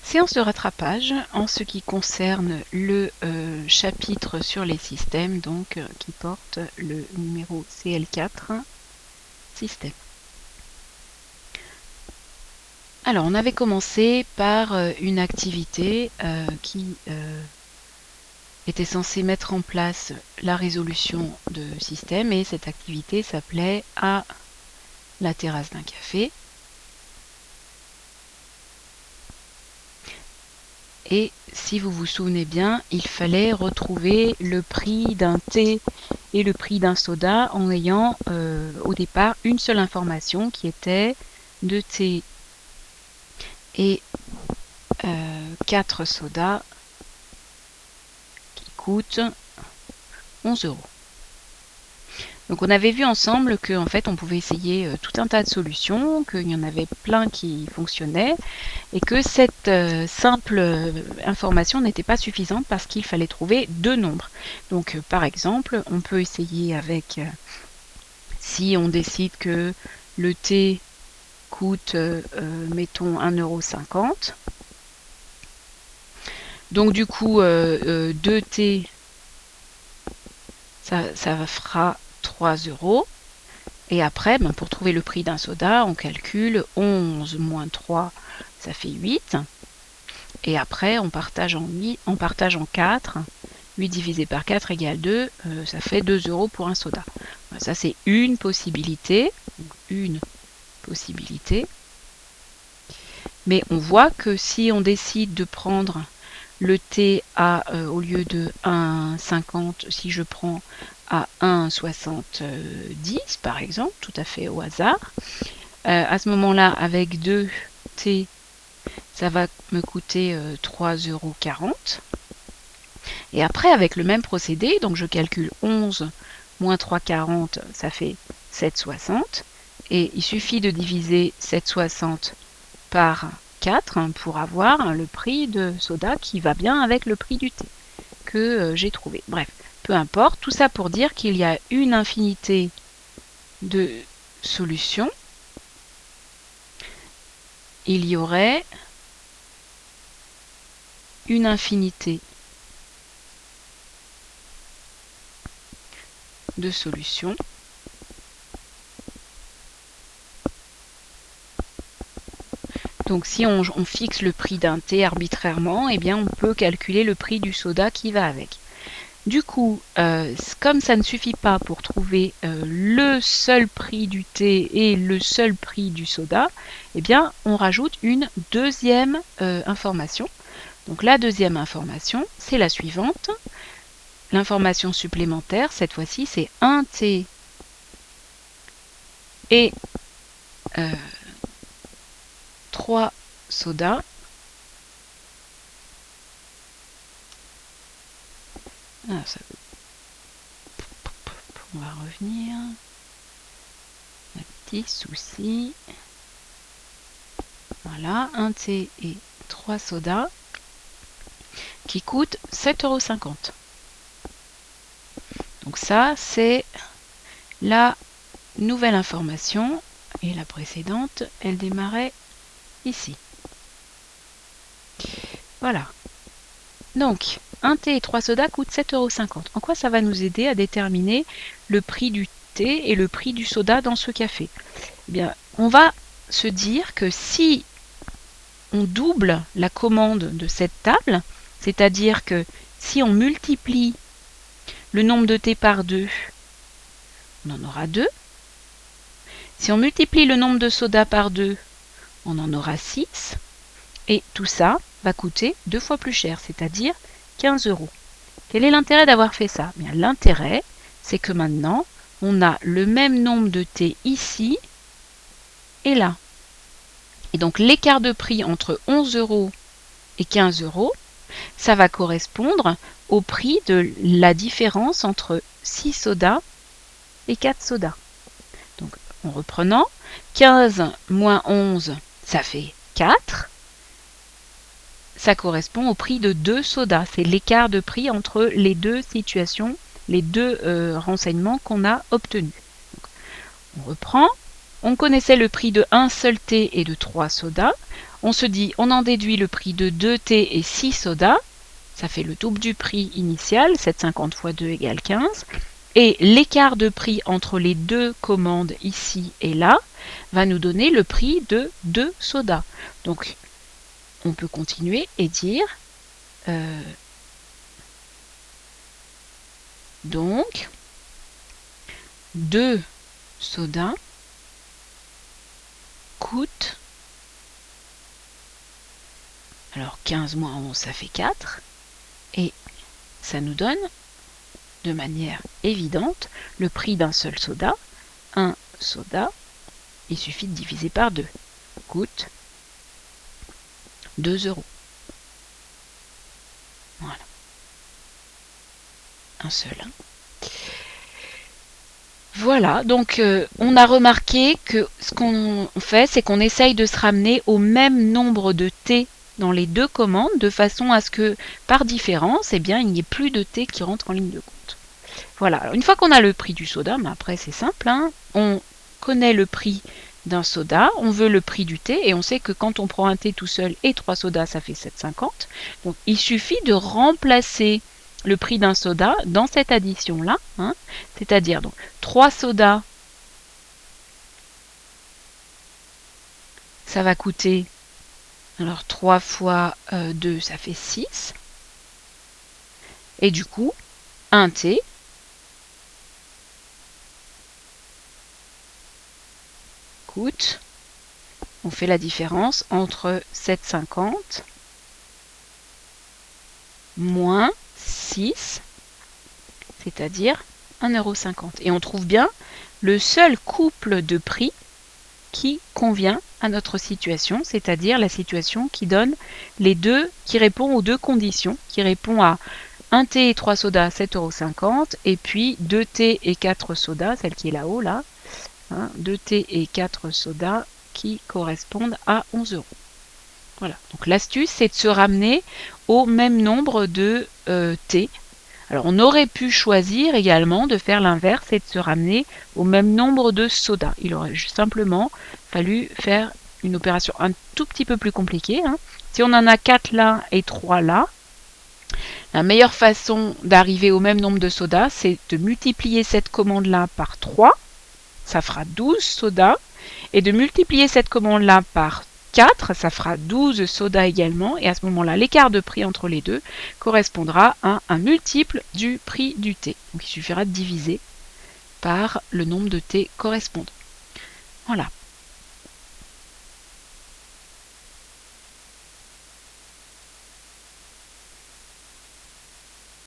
Séance de rattrapage en ce qui concerne le chapitre sur les systèmes, donc qui porte le numéro CL4, système. Alors, on avait commencé par une activité qui était censée mettre en place la résolution de système, et cette activité s'appelait « À la terrasse d'un café ». Et si vous vous souvenez bien, il fallait retrouver le prix d'un thé et le prix d'un soda en ayant au départ une seule information qui était 2 thé et 4 sodas qui coûtent 11 €. Donc on avait vu ensemble qu'en fait on pouvait essayer tout un tas de solutions, qu'il y en avait plein qui fonctionnaient, et que cette simple information n'était pas suffisante parce qu'il fallait trouver deux nombres. Donc par exemple, on peut essayer avec, si on décide que le thé coûte, mettons, 1,50 €. Donc du coup, 2 thé, ça fera 3 €. Et après, pour trouver le prix d'un soda, on calcule 11 moins 3, ça fait 8. Et après, on partage en 4. 8 divisé par 4 égale 2, ça fait 2 € pour un soda. Ça, c'est une possibilité. Mais on voit que si on décide de prendre le thé à, au lieu de 1,50, si je prends à 1,70 par exemple, tout à fait au hasard, à ce moment-là, avec 2 thé, ça va me coûter 3,40 €. Et après, avec le même procédé, donc je calcule 11 moins 3,40, ça fait 7,60. Et il suffit de diviser 7,60 par 4 pour avoir le prix de soda qui va bien avec le prix du thé que j'ai trouvé. Bref, peu importe, tout ça pour dire qu'il y a une infinité de solutions. Il y aurait une infinité de solutions. Donc si on fixe le prix d'un thé arbitrairement, eh bien on peut calculer le prix du soda qui va avec. Du coup, comme ça ne suffit pas pour trouver le seul prix du thé et le seul prix du soda, eh bien on rajoute une deuxième information. Donc la deuxième information, c'est la suivante. L'information supplémentaire, cette fois-ci, c'est 1 thé et 3 sodas. Ah, ça... On va revenir. Un petit souci. Voilà, 1 thé et 3 sodas qui coûtent 7,50 €. Donc ça, c'est la nouvelle information. Et la précédente, elle démarrait ici. Voilà. Donc, 1 thé et 3 sodas coûtent 7,50 €. En quoi ça va nous aider à déterminer le prix du thé et le prix du soda dans ce café? Eh bien, on va se dire que si on double la commande de cette table, c'est-à-dire que si on multiplie le nombre de thé par 2, on en aura 2. Si on multiplie le nombre de sodas par 2, on en aura 6. Et tout ça va coûter 2 fois plus cher, c'est-à-dire 15 €. Quel est l'intérêt d'avoir fait ça? Bien, l'intérêt, c'est que maintenant, on a le même nombre de thé ici et là. Et donc, l'écart de prix entre 11 € et 15 €, ça va correspondre au prix de la différence entre 6 sodas et 4 sodas. Donc, en reprenant, 15 moins 11, ça fait 4. Ça correspond au prix de 2 sodas. C'est l'écart de prix entre les deux situations, les deux renseignements qu'on a obtenus. Donc, on reprend. On connaissait le prix de un seul thé et de 3 sodas. on se dit, on en déduit le prix de 2 thés et 6 sodas. Ça fait le double du prix initial, 7,50 fois 2 égale 15. Et l'écart de prix entre les deux commandes ici et là va nous donner le prix de 2 sodas. Donc, on peut continuer et dire donc 2 sodas coûtent, alors 15 moins 11 ça fait 4, et ça nous donne de manière évidente le prix d'un seul soda. Un soda, il suffit de diviser par 2, coûte 2 €. Voilà. Un seul. Voilà, donc on a remarqué que ce qu'on fait, c'est qu'on essaye de se ramener au même nombre de thés dans les deux commandes, de façon à ce que, par différence, eh bien, il n'y ait plus de thé qui rentre en ligne de compte. Voilà, alors, une fois qu'on a le prix du soda, mais après c'est simple, hein, on connaît le prix d'un soda, on veut le prix du thé, et on sait que quand on prend un thé tout seul et 3 sodas, ça fait 7,50. Donc il suffit de remplacer le prix d'un soda dans cette addition-là, hein, c'est-à-dire donc 3 sodas, ça va coûter, alors 3 fois 2, ça fait 6, et du coup, un thé coûte, on fait la différence entre 7,50 moins 6, c'est-à-dire 1,50 €. Et on trouve bien le seul couple de prix qui convient à notre situation, c'est-à-dire la situation qui donne les deux, qui répond aux deux conditions, qui répond à 1 thé et 3 sodas, 7,50 €, et puis 2 thés et 4 sodas, celle qui est là-haut, là, hein, 2 thés et 4 sodas qui correspondent à 11 €. Voilà, donc l'astuce, c'est de se ramener au même nombre de thés. Alors on aurait pu choisir également de faire l'inverse et de se ramener au même nombre de sodas. Il aurait simplement fallu faire une opération un tout petit peu plus compliquée, hein. Si on en a 4 là et 3 là, la meilleure façon d'arriver au même nombre de sodas, c'est de multiplier cette commande-là par 3, ça fera 12 sodas, et de multiplier cette commande-là par 4, ça fera 12 sodas également, et à ce moment-là, l'écart de prix entre les deux correspondra à un multiple du prix du thé. Donc il suffira de diviser par le nombre de thés correspondants. Voilà.